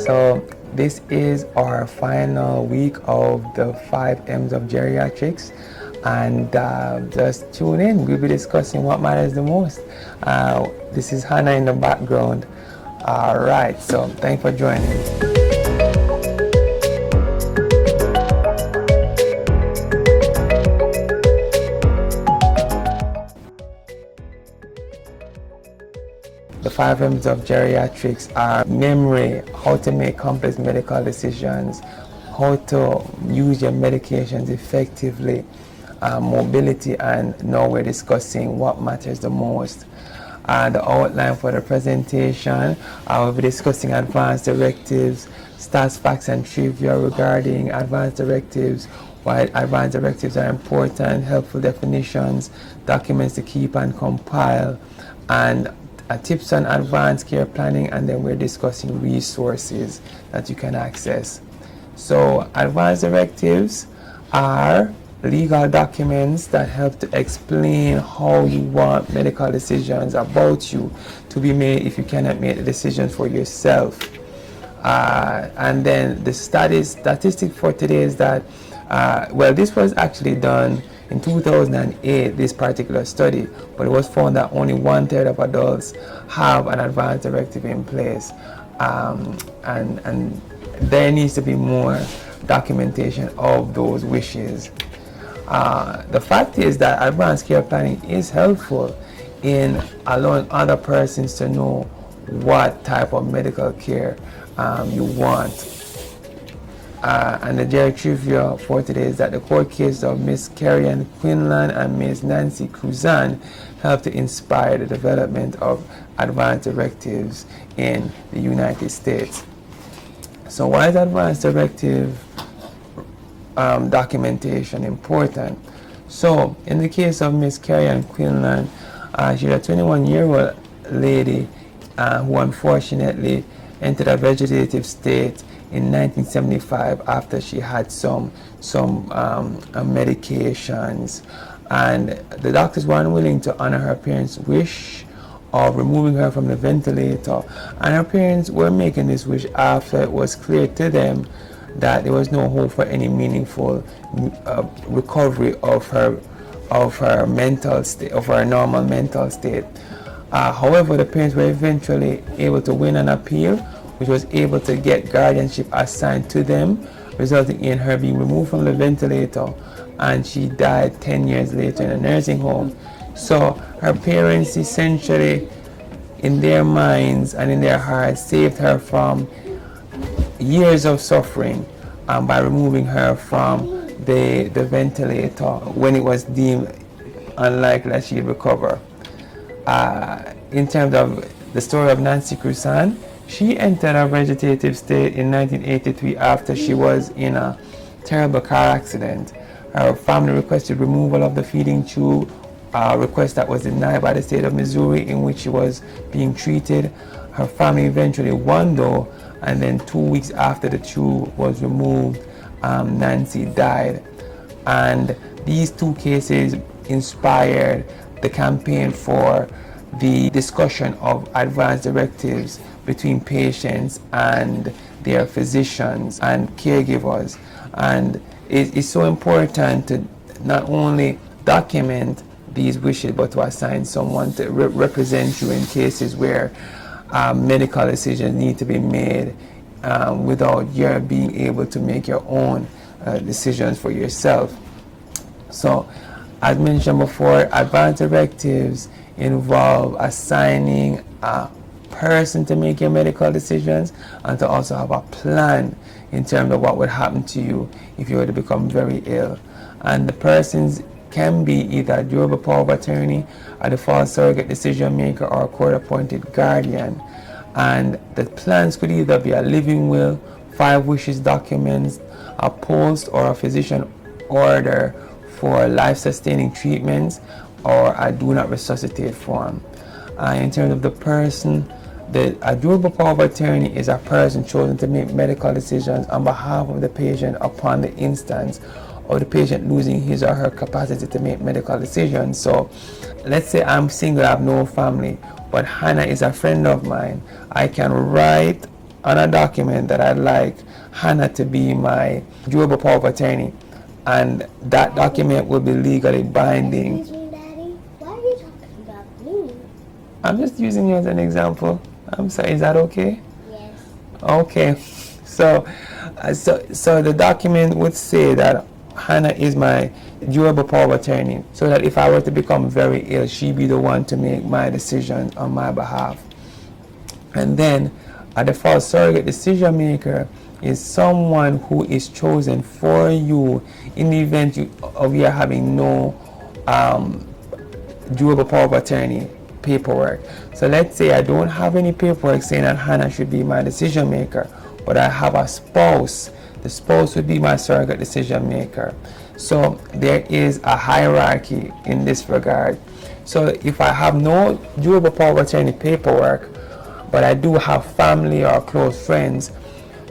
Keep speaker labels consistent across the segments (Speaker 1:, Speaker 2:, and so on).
Speaker 1: So this is our final week of the 5 M's of geriatrics, and just tune in. We'll be discussing what matters the most. This is Hannah in the background. All right, so thanks for joining. The 5 M's of geriatrics are memory, how to make complex medical decisions, how to use your medications effectively, mobility, and now we're discussing what matters the most. The outline for the presentation, we'll be discussing advanced directives, stats, facts, and trivia regarding advanced directives, why advanced directives are important, helpful definitions, documents to keep and compile, and tips on advanced care planning, and then we're discussing resources that you can access. So advanced directives are legal documents that help to explain how you want medical decisions about you to be made if you cannot make the decisions for yourself. And then the statistic for today is that, this was actually done in 2008, this particular study, but it was found that only 1/3 of adults have an advanced directive in place, and there needs to be more documentation of those wishes. The fact is that advanced care planning is helpful in allowing other persons to know what type of medical care you want. And the Geri trivia for today is that the court cases of Miss Carrie Quinlan and Miss Nancy Cruzan helped to inspire the development of advanced directives in the United States. So why is advanced directive documentation important? So in the case of Miss Carrie Quinlan, she's a 21-year-old lady who unfortunately entered a vegetative state in 1975 after she had some medications, and the doctors were unwilling to honor her parents' wish of removing her from the ventilator, and her parents were making this wish after it was clear to them that there was no hope for any meaningful recovery of her mental state, of her normal mental state. However, the parents were eventually able to win an appeal, which was able to get guardianship assigned to them, resulting in her being removed from the ventilator, and she died 10 years later in a nursing home. So her parents essentially, in their minds and in their hearts, saved her from years of suffering by removing her from the ventilator when it was deemed unlikely that she'd recover. In terms of the story of Nancy Cruzan, she entered a vegetative state in 1983 after she was in a terrible car accident. Her family requested removal of the feeding tube, a request that was denied by the state of Missouri in which she was being treated. Her family eventually won though, and then 2 weeks after the tube was removed, Nancy died. And these two cases inspired the campaign for the discussion of advanced directives between patients and their physicians and caregivers. And it's so important to not only document these wishes, but to assign someone to represent you in cases where medical decisions need to be made without your being able to make your own decisions for yourself. So, as mentioned before, advanced directives involve assigning a person to make your medical decisions and to also have a plan in terms of what would happen to you if you were to become very ill. And the persons can be either a durable power of attorney, a default surrogate decision maker, or a court-appointed guardian. And the plans could either be a living will, 5 wishes documents, a post or a physician order for life-sustaining treatments, or a do not resuscitate form. In terms of the person, a durable power of attorney is a person chosen to make medical decisions on behalf of the patient upon the instance of the patient losing his or her capacity to make medical decisions. So let's say I'm single, I have no family, but Hannah is a friend of mine. I can write on a document that I'd like Hannah to be my durable power of attorney, and that document will be legally binding.
Speaker 2: Excuse me, Daddy. Why are you talking about me?
Speaker 1: I'm just using you as an example. I'm sorry, is that okay?
Speaker 2: Yes.
Speaker 1: Okay. So the document would say that Hannah is my durable power of attorney, so that if I were to become very ill, she'd be the one to make my decision on my behalf. And then a default surrogate decision maker is someone who is chosen for you in the event of you having no durable power of attorney paperwork. So let's say I don't have any paperwork saying that Hannah should be my decision maker, but I have a spouse. The spouse would be my surrogate decision maker. So there is a hierarchy in this regard. So if I have no durable power of attorney paperwork, but I do have family or close friends,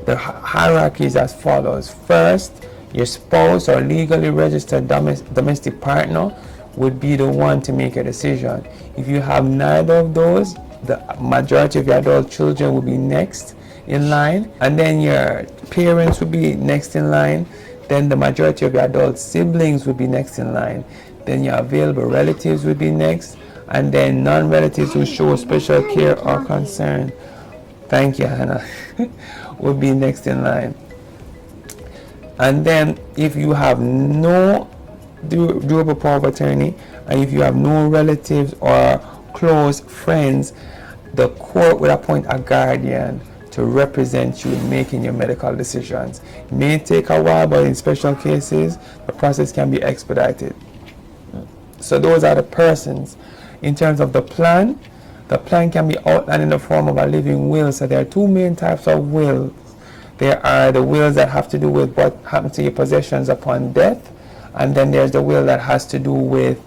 Speaker 1: the hierarchy is as follows. First, your spouse or legally registered domestic partner would be the one to make a decision. If you have neither of those, the majority of your adult children will be next in line, and then your parents will be next in line, then the majority of your adult siblings will be next in line, then your available relatives will be next, and then non-relatives who show special care or concern, thank you Hannah, will be next in line. And then if you have no durable power of attorney, and if you have no relatives or close friends, the court will appoint a guardian to represent you in making your medical decisions. It may take a while, but in special cases, the process can be expedited. So those are the persons. In terms of the plan can be outlined in the form of a living will. So there are two main types of wills. There are the wills that have to do with what happens to your possessions upon death, and then there's the will that has to do with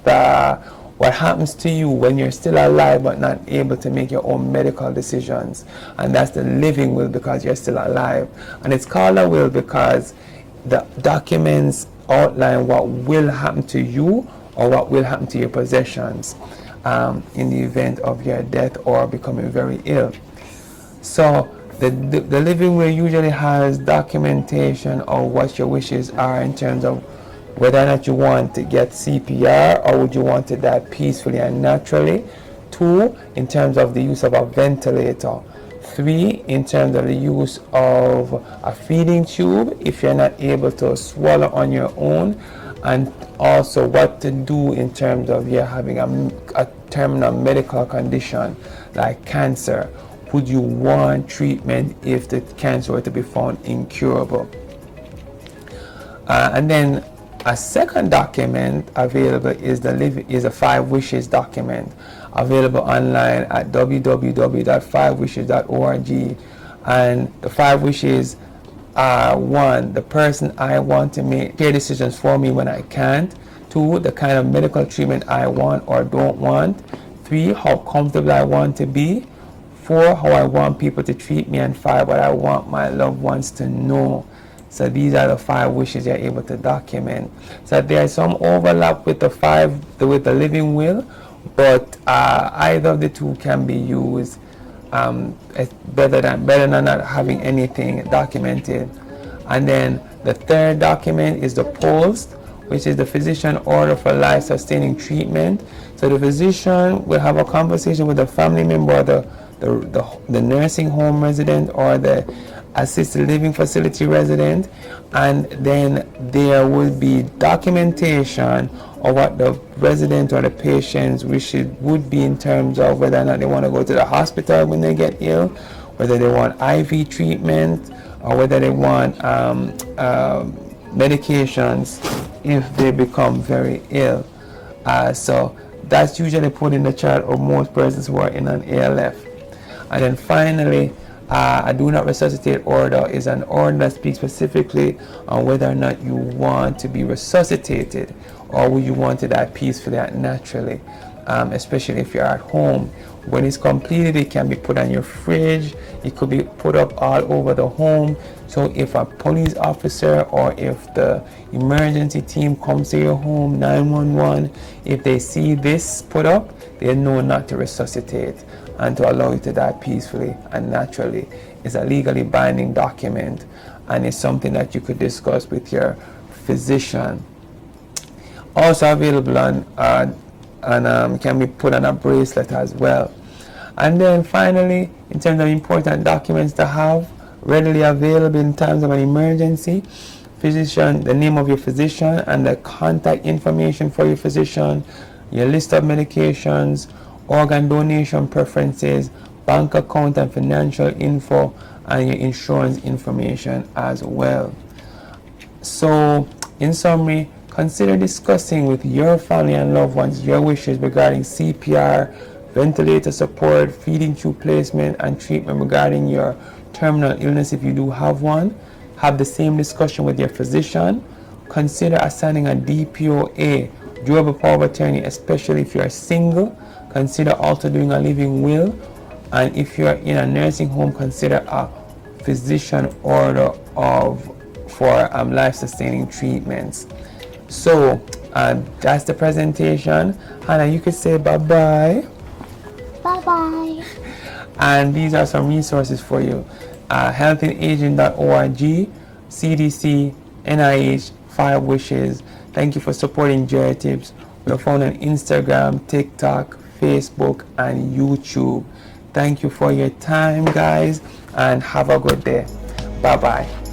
Speaker 1: what happens to you when you're still alive but not able to make your own medical decisions. And that's the living will, because you're still alive. And it's called a will because the documents outline what will happen to you or what will happen to your possessions in the event of your death or becoming very ill. So the living will usually has documentation of what your wishes are in terms of whether or not you want to get CPR or would you want to die peacefully and naturally. 2, in terms of the use of a ventilator. 3, in terms of the use of a feeding tube if you're not able to swallow on your own, and also what to do in terms of you having a terminal medical condition like cancer. Would you want treatment if the cancer were to be found incurable? And then a second document available is a 5 wishes document, available online at www.5wishes.org. And the 5 wishes are: 1, the person I want to make care decisions for me when I can't. 2, the kind of medical treatment I want or don't want. 3, how comfortable I want to be. 4, how I want people to treat me. And 5, what I want my loved ones to know. So these are the 5 wishes you're able to document. So there is some overlap with the living will, but either of the two can be used. It's better than not having anything documented. And then the third document is the post, which is the physician order for life-sustaining treatment. So the physician will have a conversation with the family member, the nursing home resident or the assisted living facility resident, and then there will be documentation of what the resident or the patient's wishes would be in terms of whether or not they want to go to the hospital when they get ill, whether they want IV treatment, or whether they want medications if they become very ill. So that's usually put in the chart of most persons who are in an ALF. And then finally, a do not resuscitate order is an order that speaks specifically on whether or not you want to be resuscitated or would you want to die peacefully and naturally, especially if you're at home. When it's completed, it can be put on your fridge. It could be put up all over the home. So if a police officer or if the emergency team comes to your home, 911, if they see this put up, they know not to resuscitate. and to allow you to die peacefully and naturally. It's a legally binding document, and it's something that you could discuss with your physician. Also available on can be put on a bracelet as well. And then finally, in terms of important documents to have readily available in times of an emergency, physician, the name of your physician and the contact information for your physician, your list of medications, organ donation preferences, bank account and financial info, and your insurance information as well. So, in summary, consider discussing with your family and loved ones your wishes regarding CPR, ventilator support, feeding tube placement, and treatment regarding your terminal illness if you do have one. Have the same discussion with your physician. Consider assigning a DPOA, durable power of attorney, especially if you are single. Consider also doing a living will. And if you are in a nursing home, consider a physician order for life-sustaining treatments. So that's the presentation. Hannah, you could say bye-bye.
Speaker 2: Bye-bye.
Speaker 1: And these are some resources for you. healthinaging.org, CDC, NIH, 5 Wishes. Thank you for supporting GeriTips. We're found on Instagram, TikTok, Facebook, and YouTube. Thank you for your time, guys, and have a good day. Bye-bye.